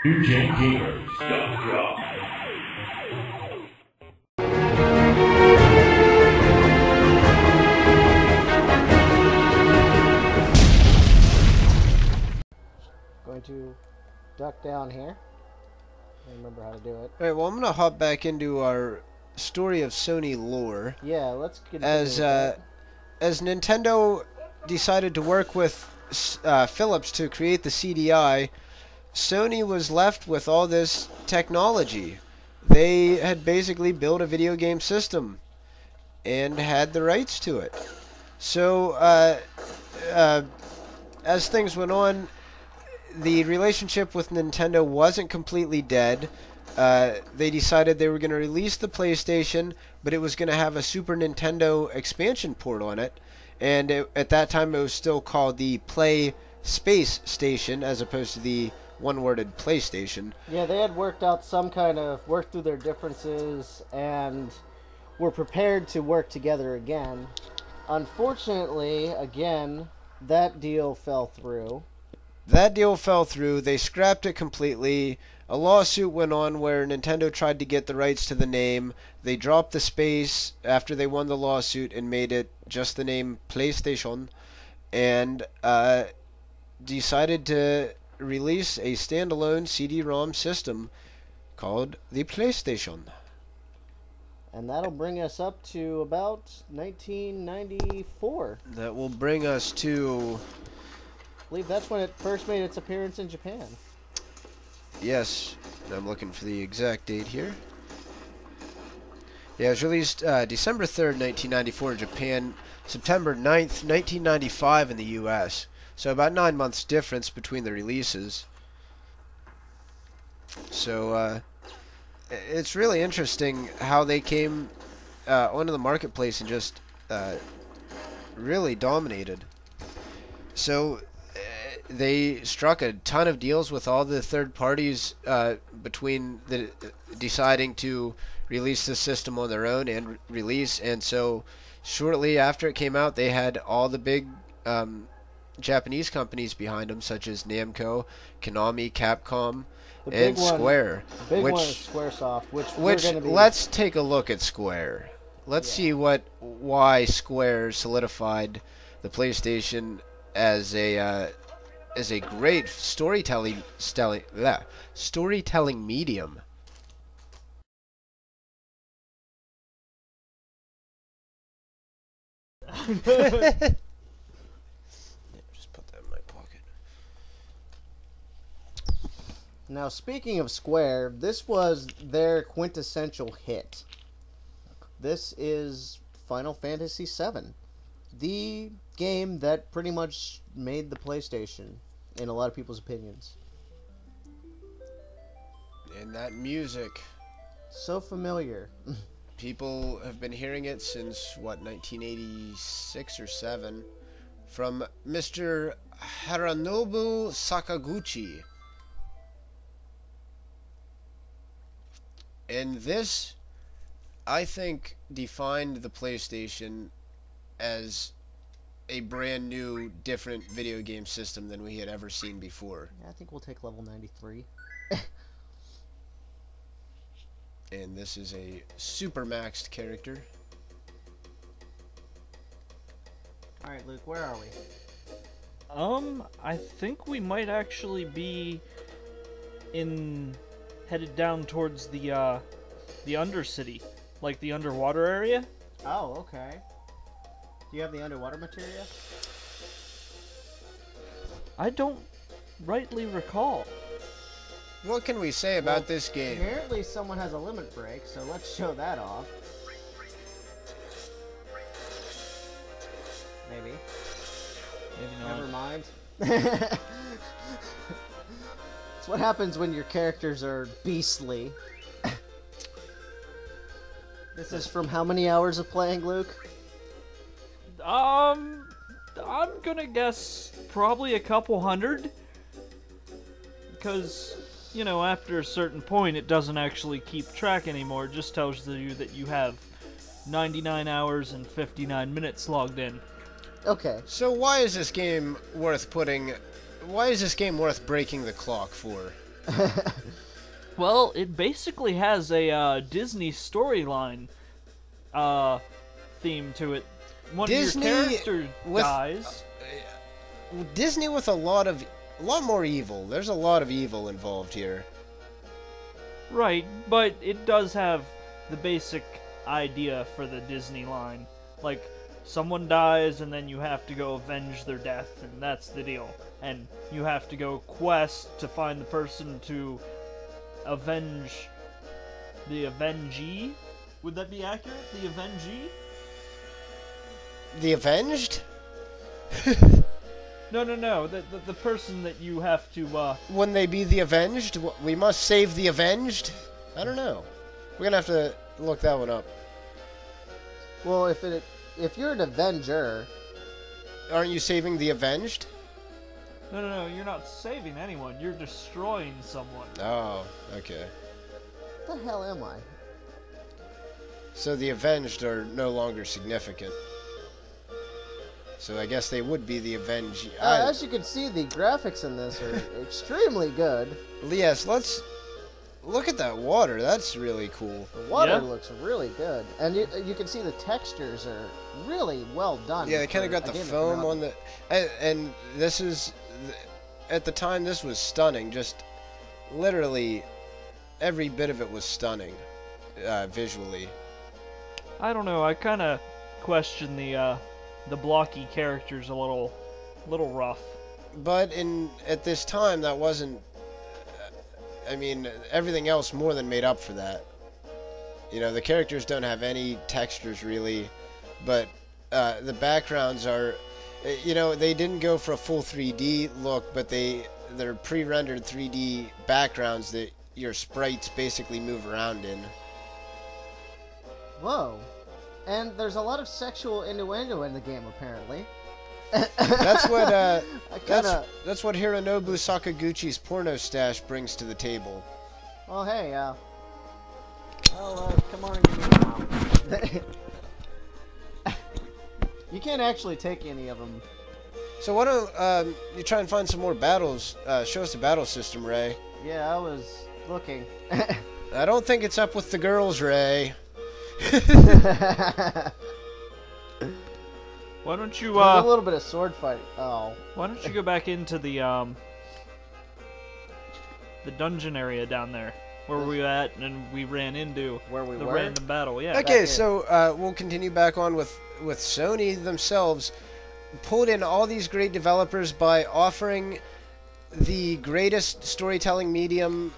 NewGenGamers.com. Going to duck down here. I remember how to do it. Alright, well, I'm going to hop back into our story of Sony lore. Yeah, let's continue As Nintendo decided to work with Philips to create the CDI, Sony was left with all this technology. They had basically built a video game system and had the rights to it. So, as things went on, the relationship with Nintendo wasn't completely dead. They decided they were going to release the PlayStation, but it was going to have a Super Nintendo expansion port on it. And at that time, it was still called the Play Space Station, as opposed to the one-worded PlayStation. Yeah, they had worked through their differences and were prepared to work together again. Unfortunately, again, that deal fell through. They scrapped it completely. A lawsuit went on where Nintendo tried to get the rights to the name. They dropped the space after they won the lawsuit and made it just the name PlayStation, and decided to release a standalone CD-ROM system called the PlayStation. And that'll bring us up to about 1994. That will bring us to... I believe that's when it first made its appearance in Japan. Yes, I'm looking for the exact date here. Yeah, it was released December 3rd, 1994 in Japan, September 9th, 1995 in the US. So about 9 months difference between the releases. So it's really interesting how they came onto the marketplace and just really dominated. So they struck a ton of deals with all the third parties between deciding to release the system on their own and release. And so shortly after it came out, they had all the big Japanese companies behind them, such as Namco, Konami, Capcom, and Square. The big one is Squaresoft, which let's take a look at Square. Let's see why Square solidified the PlayStation as a great storytelling medium. Just put that in my pocket. Now, speaking of Square, this was their quintessential hit. This is Final Fantasy VII, the game that pretty much made the PlayStation, in a lot of people's opinions. And that music, so familiar. people have been hearing it since, what, 1986 or 7, from Mr. Haranobu Sakaguchi. And this, I think, defined the PlayStation as a brand new, different video game system than we had ever seen before. Yeah, I think we'll take level 93. And this is a super maxed character. Alright, Luke, where are we? I think we might actually be headed down towards the Undercity, like the underwater area. Oh, okay. Do you have the underwater materia? I don't rightly recall. What can we say about this game? Apparently someone has a limit break, so let's show that off. Maybe. Maybe not. Never mind. It's what happens when your characters are beastly. This is from how many hours of playing, Luke? I'm gonna guess probably a couple hundred. Because, you know, after a certain point, it doesn't actually keep track anymore. It just tells you that you have 99 hours and 59 minutes logged in. Okay. So why is this game worth breaking the clock for? Well, it basically has a Disney storyline theme to it. One Disney of your characters with- dies. Disney with a lot more evil. There's a lot of evil involved here. Right, but it does have the basic idea for the Disney line. Like, someone dies and then you have to go avenge their death, and that's the deal. And you have to go quest to find the person to avenge the Avengee? Would that be accurate? The Avengee? The Avenged? No. The person that you have to, Wouldn't they be the Avenged? We must save the Avenged? I don't know. We're gonna have to look that one up. Well, if you're an Avenger, Aren't you saving the Avenged? No, you're not saving anyone. You're destroying someone. Oh, okay. what the hell am I? So the Avenged are no longer significant. So I guess they would be the Avenged. As you can see, the graphics in this are extremely good. Yes, let's look at that water. That's really cool. The water Yeah. looks really good, and you can see the textures are really well done. Yeah, they kind of for got a the game that foam came out- on the... And this is... At the time, this was stunning. Just literally every bit of it was stunning visually. I don't know. I kind of question the blocky characters a little rough. But at this time, that wasn't... I mean, everything else more than made up for that. You know, the characters don't have any textures really, but the backgrounds are... You know, they didn't go for a full 3D look, but they're pre-rendered 3D backgrounds that your sprites basically move around in. Whoa. And there's a lot of sexual innuendo in the game, apparently. That's what I kinda... that's what Hironobu Sakaguchi's porno stash brings to the table. Oh, hey, come on, give me a You can't actually take any of them. So why don't you try and find some more battles? Show us the battle system, Ray. Yeah, I was looking. I don't think it's up with the girls, Ray. Why don't you There's a little bit of sword fighting. Oh. Why don't you go back into the dungeon area down there where we were at, and we ran into Where we the were? random battle? Yeah. Okay, in. so we'll continue back on with Sony themselves. Pulled in all these great developers by offering the greatest storytelling medium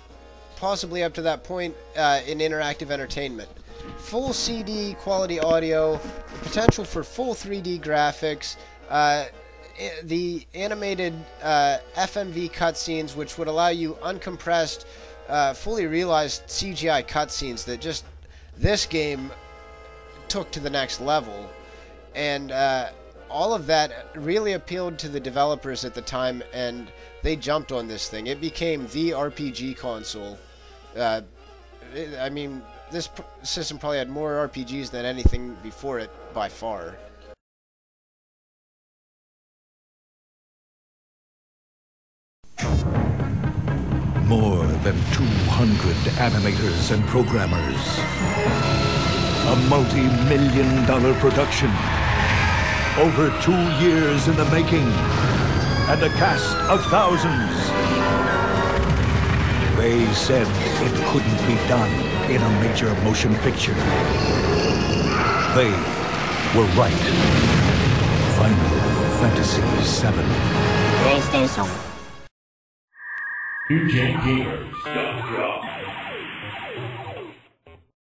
possibly up to that point in interactive entertainment. Full CD quality audio, potential for full 3D graphics, the animated FMV cutscenes, which would allow you uncompressed, fully realized CGI cutscenes that just this game took to the next level. And all of that really appealed to the developers at the time, and they jumped on this thing. It became the RPG console. I mean, this system probably had more RPGs than anything before it by far. More than 200 animators and programmers. A multi-million-dollar production. Over 2 years in the making. And a cast of thousands. They said it couldn't be done in a major motion picture. They were right. Final Fantasy VII. PlayStation. NewGenGamers.com.